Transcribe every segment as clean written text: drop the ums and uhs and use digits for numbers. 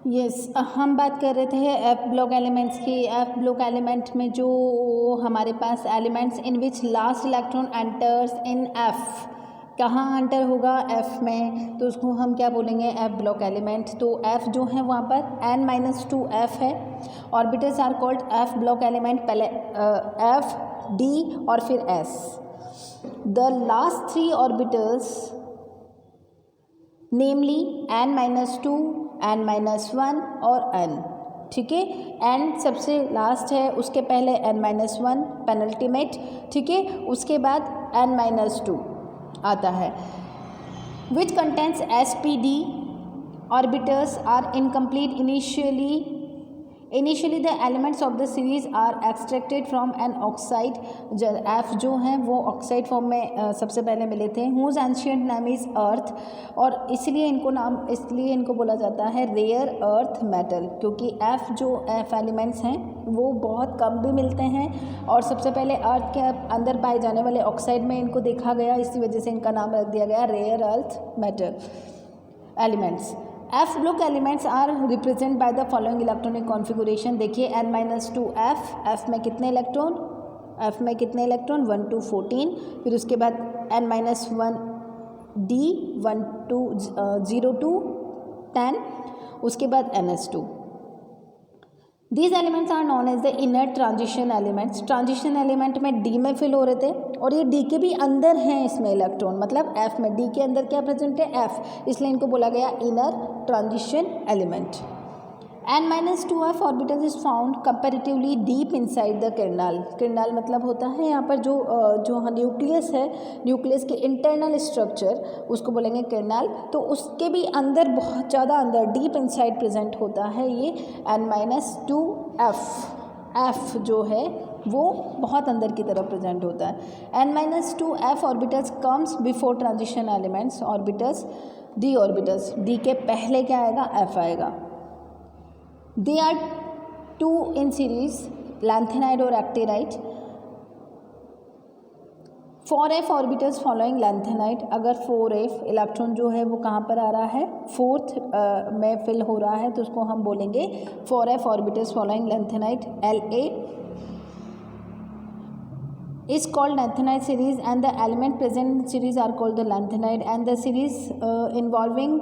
Yes, हम बात कर रहे थे एफ ब्लॉक एलिमेंट्स की। एफ ब्लॉक एलिमेंट में जो हमारे पास elements in which last electron enters in F, कहाँ एंटर होगा एफ में, तो उसको हम क्या बोलेंगे, एफ ब्लॉक एलिमेंट। तो एफ जो है वहाँ पर n-2 एफ है। Orbitals are called F block element, पहले एफ डी और फिर S. The last 3 orbitals namely n-2, n-1 और n, ठीक है। n सबसे लास्ट है, उसके पहले n-1 पेनल्टीमेट, ठीक है, उसके बाद n-2 आता है। Which contents sp-d orbitals are incomplete initially the elements of the series are extracted from an oxide. F जो हैं वो ऑक्साइड फॉर्म में सबसे पहले मिले थे। हुज एंशियंट नेम इज़ अर्थ, और इसलिए इनको बोला जाता है रेयर अर्थ मेटल, क्योंकि एफ एलिमेंट्स हैं वो बहुत कम भी मिलते हैं और सबसे पहले अर्थ के अंदर पाए जाने वाले ऑक्साइड में इनको देखा गया, इसी वजह से इनका नाम रख दिया गया rare earth metal elements. F block elements are represent by the following electronic configuration. देखिए n-2 एफ में कितने इलेक्ट्रॉन, 1 to 14, फिर उसके बाद n-1 डी 1 to 0 to 10, उसके बाद ns2। These elements are known as the inner transition elements. Transition element में D में फिल हो रहे थे और ये डी के भी अंदर हैं इसमें इलेक्ट्रॉन, मतलब एफ में डी के अंदर क्या प्रेजेंट है, एफ, इसलिए इनको बोला गया inner transition element. n-2 F orbital is found comparatively deep inside the kernel. Kernel मतलब होता है यहाँ पर जो न्यूक्लियस है, न्यूक्लियस के इंटरनल स्ट्रक्चर, उसको बोलेंगे कर्नल। तो उसके भी अंदर, बहुत ज़्यादा अंदर, डीप इनसाइड प्रेजेंट होता है ये n-2 एफ जो है वो बहुत अंदर की तरफ प्रेजेंट होता है। n-2 F orbitals comes before transition elements orbitals, D orbitals, D के पहले क्या आएगा, एफ आएगा। They are 2 in series, lanthanide और actinide। 4f orbitals following lanthanide। अगर 4f इलेक्ट्रॉन जो है वो कहाँ पर आ रहा है, 4th में फिल हो रहा है, तो उसको हम बोलेंगे 4f orbitals following lanthanide। La is called lanthanide series and the element present in series are called the lanthanide, and the series involving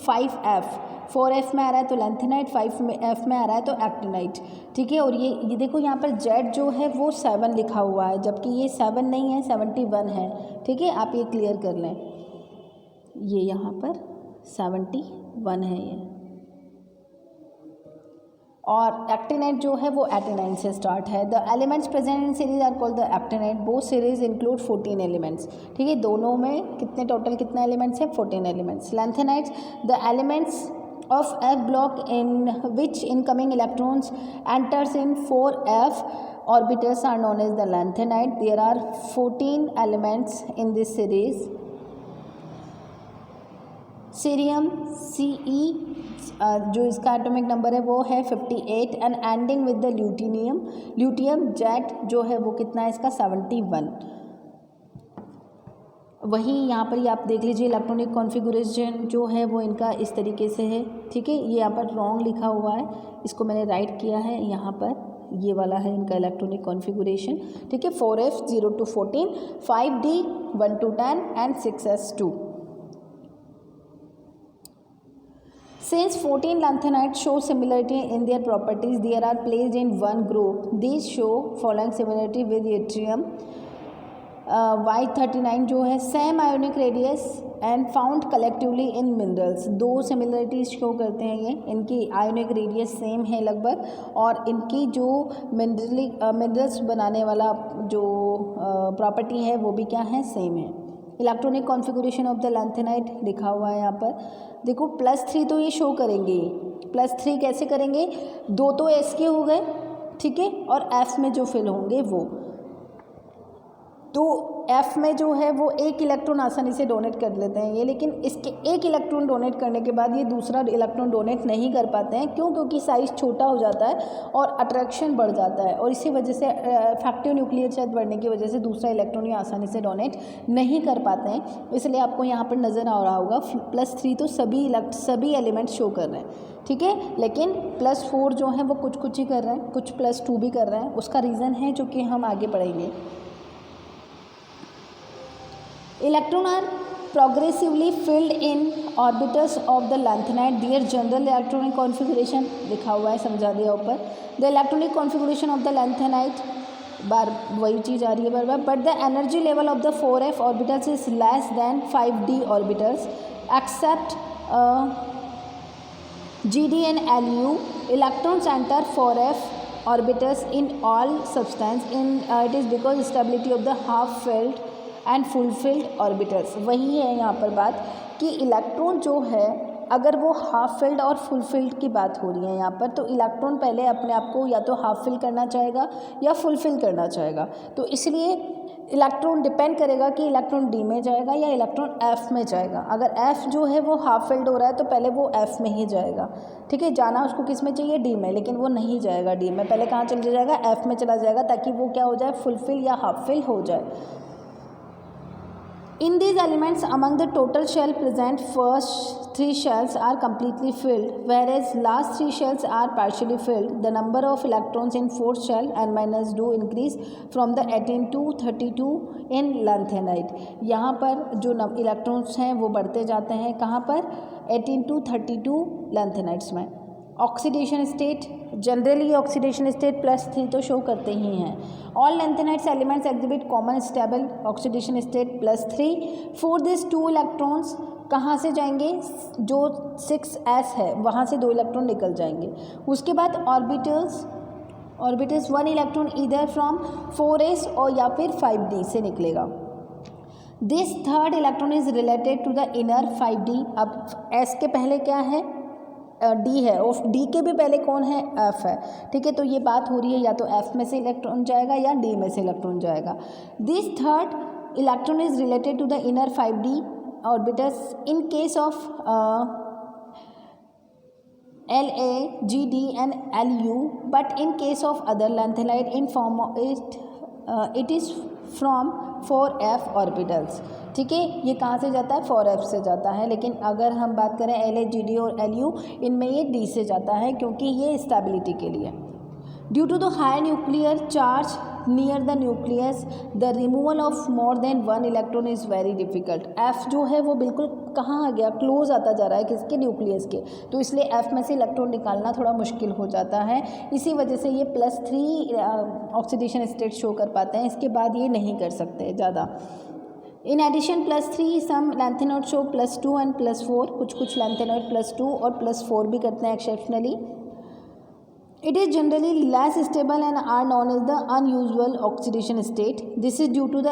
5f, 4f में आ रहा है तो lanthanide, 5f में आ रहा है तो actinide, ठीक है। और ये देखो यहाँ पर Z जो है वो 7 लिखा हुआ है, जबकि ये 7 नहीं है, 71 है, ठीक है। आप ये क्लियर कर लें, ये यहाँ पर 71 है ये। और एक्टिनाइड जो है वो 89 से स्टार्ट है। The elements present in series are called the actinide. Both series include 14 elements, ठीक है। दोनों में कितने एलिमेंट्स हैं, 14 elements. Lanthanides, the elements of F block in which incoming electrons enters in 4f orbitals are known as the lanthanide. There are 14 elements in this series. Cerium Ce जो इसका atomic number है वो है 58 and ending with the lutetium. Lutetium जेट जो है वो कितना है इसका, 71। वही यहाँ पर ही आप देख लीजिए, इलेक्ट्रॉनिक कॉन्फ़िगरेशन जो है वो इनका इस तरीके से है, ठीक है। ये यहाँ पर रॉन्ग लिखा हुआ है, इसको मैंने राइट किया है, यहाँ पर ये वाला है इनका इलेक्ट्रॉनिक कॉन्फ़िगरेशन, ठीक है। 4f 0 to 14, 5d 1 to 10 and 6s2। Since 14 lanthanides show similarity in their properties, they are placed in one group. These show following similarity with yttrium. Y39 जो है same ionic radius and found collectively in minerals. 2 similarities show करते हैं ये, इनकी ionic radius same है लगभग, और इनकी जो मिनरल्स बनाने वाला जो प्रॉपर्टी है वो भी क्या है, सेम है। Electronic configuration of the lanthanide लिखा हुआ है यहाँ पर, देखो +3 तो ये शो करेंगे, +3 कैसे करेंगे, 2 तो एस के हो गए, ठीक है, और एफ में जो फिल होंगे वो, तो F में जो है वो एक इलेक्ट्रॉन आसानी से डोनेट कर लेते हैं ये, लेकिन इसके एक इलेक्ट्रॉन डोनेट करने के बाद ये दूसरा इलेक्ट्रॉन डोनेट नहीं कर पाते हैं। क्यों? क्योंकि साइज़ छोटा हो जाता है और अट्रैक्शन बढ़ जाता है, और इसी वजह से इफेक्टिव न्यूक्लियर चार्ज बढ़ने की वजह से दूसरा इलेक्ट्रॉन ये आसानी से डोनेट नहीं कर पाते हैं। इसलिए आपको यहाँ पर नज़र आ रहा होगा +3 तो सभी एलिमेंट्स शो कर रहे हैं, ठीक है, लेकिन +4 जो है वो कुछ ही कर रहे हैं, कुछ +2 भी कर रहे हैं। उसका रीज़न है जो कि हम आगे पढ़ेंगे। Electrons are progressively filled in orbitals of the lanthanide. Their general electronic configuration लिखा हुआ है, समझा दिया ऊपर। The electronic configuration of the lanthanide, बार वही चीज़ आ रही है बार बार, but the energy level of the 4f orbitals is less than 5d orbitals except GD and LU. Electrons enter 4f orbitals in all substance. It is because stability of the half filled and fulfilled orbitals. वही है यहाँ पर बात कि electron जो है, अगर वो हाफ फिल्ड और फुल फिल्ड की बात हो रही है यहाँ पर, तो इलेक्ट्रॉन पहले अपने आप को या तो हाफ फिल करना चाहेगा या फुलफिल करना चाहेगा। तो इसलिए इलेक्ट्रॉन डिपेंड करेगा कि इलेक्ट्रॉन डी में जाएगा या इलेक्ट्रॉन एफ में जाएगा। अगर एफ जो है वो हाफ फिल्ड हो रहा है तो पहले वो एफ में ही जाएगा, ठीक है। जाना उसको किस में चाहिए? डी में, लेकिन वो नहीं जाएगा डी में, पहले कहाँ चला जाएगा? एफ में चला जाएगा, ताकि वो क्या हो जाए? फुलफिल या हाफ फिल हो जाए। In these elements, among the total shell present, first 3 shells are completely filled, whereas last 3 shells are partially filled. The number of electrons in 4th shell n-2 increase from the 18 to 32 in lanthanide. यहाँ पर जो electrons हैं वो बढ़ते जाते हैं, कहाँ पर? 18 to 32 लैंथेनाइड्स में। Oxidation state, generally oxidation state +3 तो शो करते ही हैं। All lanthanides elements exhibit common stable oxidation state +3। For this 2 electrons कहाँ से जाएंगे? जो 6s है वहाँ से 2 इलेक्ट्रॉन निकल जाएंगे। उसके बाद ऑर्बिटल्स 1 इलेक्ट्रॉन इधर फ्रॉम 4s और या फिर 5d से निकलेगा। This third electron is related to the inner 5d। अब s के पहले क्या है? डी है, और डी के भी पहले कौन है? एफ है, ठीक है। तो ये बात हो रही है या तो एफ में से इलेक्ट्रॉन जाएगा या डी में से इलेक्ट्रॉन जाएगा। This third electron is related to the inner 5d orbitals in case of LA, GD and LU, but in case of other lanthanide in form of it is from 4f orbitals, ठीक है। ये कहाँ से जाता है? 4f से जाता है, लेकिन अगर हम बात करें LA, GD और LU, इनमें ये D से जाता है क्योंकि ये स्टेबिलिटी के लिए। Due to the high nuclear charge near the nucleus the removal of more than 1 electron is very difficult. F जो है वो बिल्कुल कहाँ आ गया? क्लोज आता जा रहा है किसके? न्यूक्लियस के। तो इसलिए F में से इलेक्ट्रॉन निकालना थोड़ा मुश्किल हो जाता है। इसी वजह से ये +3 ऑक्सीडेशन स्टेट शो कर पाते हैं, इसके बाद ये नहीं कर सकते ज़्यादा। In addition +3 some lanthanoid show +2 and +4। कुछ लैंथेनॉइड +2 और +4 भी करते हैं exceptionally. It is generally less stable and are known as the unusual oxidation state. This is due to the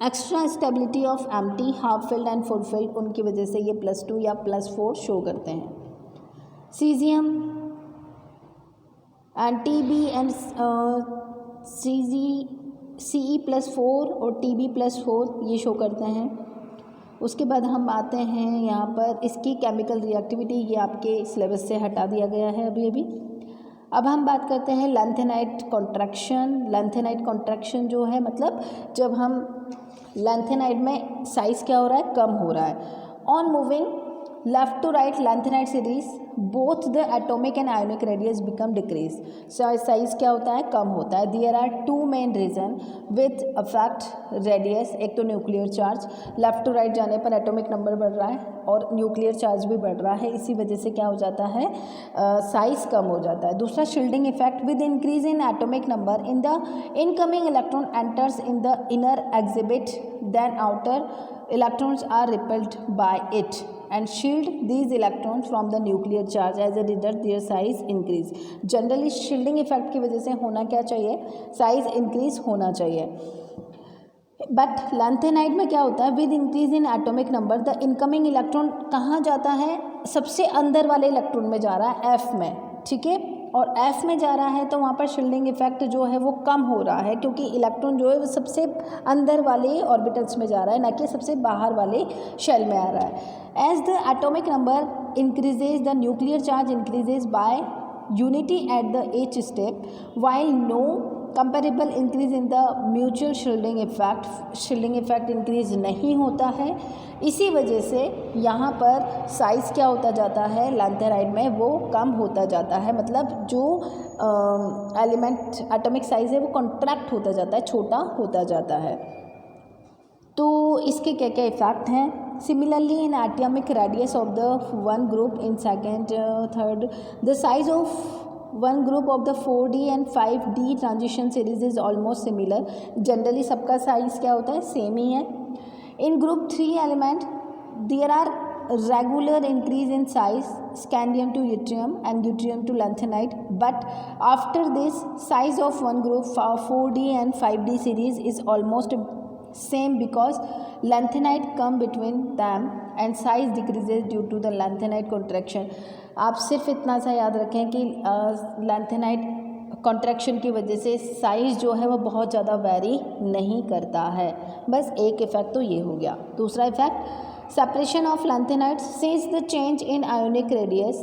extra stability of empty, half filled and full filled. उनकी वजह से ये +2 या +4 शो करते हैं। Cesium and TB and CE+4 और TB+4 ये show करते हैं। उसके बाद हम आते हैं यहाँ पर इसकी केमिकल रिएक्टिविटी, ये आपके सिलेबस से हटा दिया गया है अभी। अब हम बात करते हैं लैंथेनाइड कॉन्ट्रैक्शन। लैंथेनाइड कॉन्ट्रैक्शन जो है मतलब जब हम लैंथेनाइड में साइज़ क्या हो रहा है? कम हो रहा है। On moving left to right lanthanide series both the atomic and ionic radius become decrease. Size क्या होता है? कम होता है। There are 2 main reason with affect radius. एक तो nuclear charge, left to right जाने पर एटॉमिक नंबर बढ़ रहा है और न्यूक्लियर चार्ज भी बढ़ रहा है, इसी वजह से क्या हो जाता है? साइज कम हो जाता है। दूसरा shielding effect, with increase in atomic number in the incoming electron enters in the inner exhibit then outer electrons are repelled by it and shield these electrons from the nuclear charge. As a result their size increase. Generally shielding effect की वजह से होना क्या चाहिए? Size increase होना चाहिए। But lanthanide में क्या होता है? With increase in atomic number the incoming electron कहाँ जाता है? सबसे अंदर वाले इलेक्ट्रॉन में जा रहा है, एफ में, ठीक है। और F में जा रहा है तो वहाँ पर शील्डिंग इफेक्ट जो है वो कम हो रहा है, क्योंकि इलेक्ट्रॉन जो है वो सबसे अंदर वाले ऑर्बिटल्स में जा रहा है, ना कि सबसे बाहर वाले शेल में आ रहा है। As the atomic number increases the nuclear charge increases by unity at the each step, while no comparable increase in the mutual shielding effect increase नहीं होता है। इसी वजह से यहाँ पर साइज़ क्या होता जाता है लैंथेनाइड में, वो कम होता जाता है, मतलब जो एलिमेंट एटॉमिक साइज़ है वो कॉन्ट्रैक्ट होता जाता है, छोटा होता जाता है। तो इसके क्या क्या इफ़ेक्ट हैं? Similarly in atomic radius of the one group in second third the size of one group of the 4D and 5D transition series is almost similar. Generally सबका साइज क्या होता है, सेम ही है। In group 3 element there are regular increase in size, scandium to yttrium and yttrium to lanthanide, but after this size of one group 4D and 5D series is almost same because lanthanide come between them and size decreases due to the lanthanide contraction। आप सिर्फ इतना सा याद रखें कि lanthanide contraction की वजह से साइज़ जो है वो बहुत ज़्यादा वेरी नहीं करता है। बस एक इफ़ेक्ट तो ये हो गया। दूसरा effect separation of lanthanides, since the change in ionic radius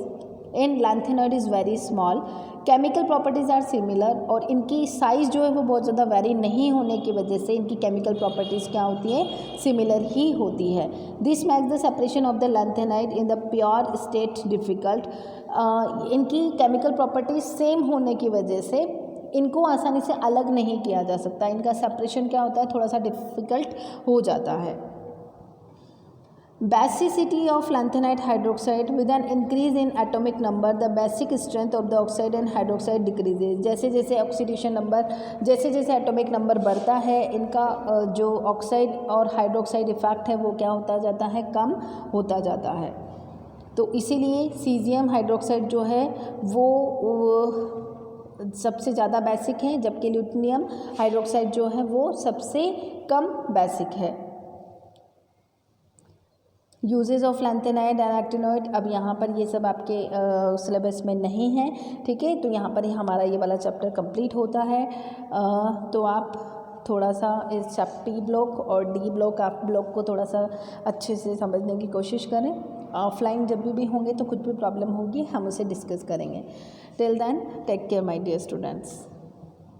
in lanthanide is very small, chemical properties are similar, और इनकी साइज़ जो है वो बहुत ज़्यादा वेरी नहीं होने की वजह से इनकी केमिकल प्रॉपर्टीज़ क्या होती है, सिमिलर ही होती है। This makes the separation of the lanthanide in the pure state difficult. इनकी केमिकल प्रॉपर्टीज़ सेम होने की वजह से इनको आसानी से अलग नहीं किया जा सकता, इनका सेपरेशन क्या होता है, थोड़ा सा डिफ़िकल्ट हो जाता है। Basicity of lanthanide hydroxide, with an increase in atomic number the basic strength of the oxide and hydroxide decreases। जैसे जैसे ऑक्सीडेशन नंबर, जैसे जैसे एटॉमिक नंबर बढ़ता है, इनका जो ऑक्साइड और हाइड्रोक्साइड इफेक्ट है वो क्या होता जाता है, कम होता जाता है। तो इसीलिए सीजियम हाइड्रोक्साइड जो है वो सबसे ज़्यादा बेसिक है, जबकि ल्यूटिनियम हाइड्रोक्साइड जो है वो सबसे कम बेसिक है। Uses of lanthanide and actinoid, अब यहाँ पर ये सब आपके सिलेबस में नहीं है, ठीक है। तो यहाँ पर ही हमारा ये वाला चैप्टर कंप्लीट होता है। तो आप थोड़ा सा इस टी ब्लॉक और डी ब्लॉक आप ब्लॉक को थोड़ा सा अच्छे से समझने की कोशिश करें। ऑफलाइन जब भी होंगे तो कुछ भी प्रॉब्लम होगी हम उसे डिस्कस करेंगे। Till then take care my dear students.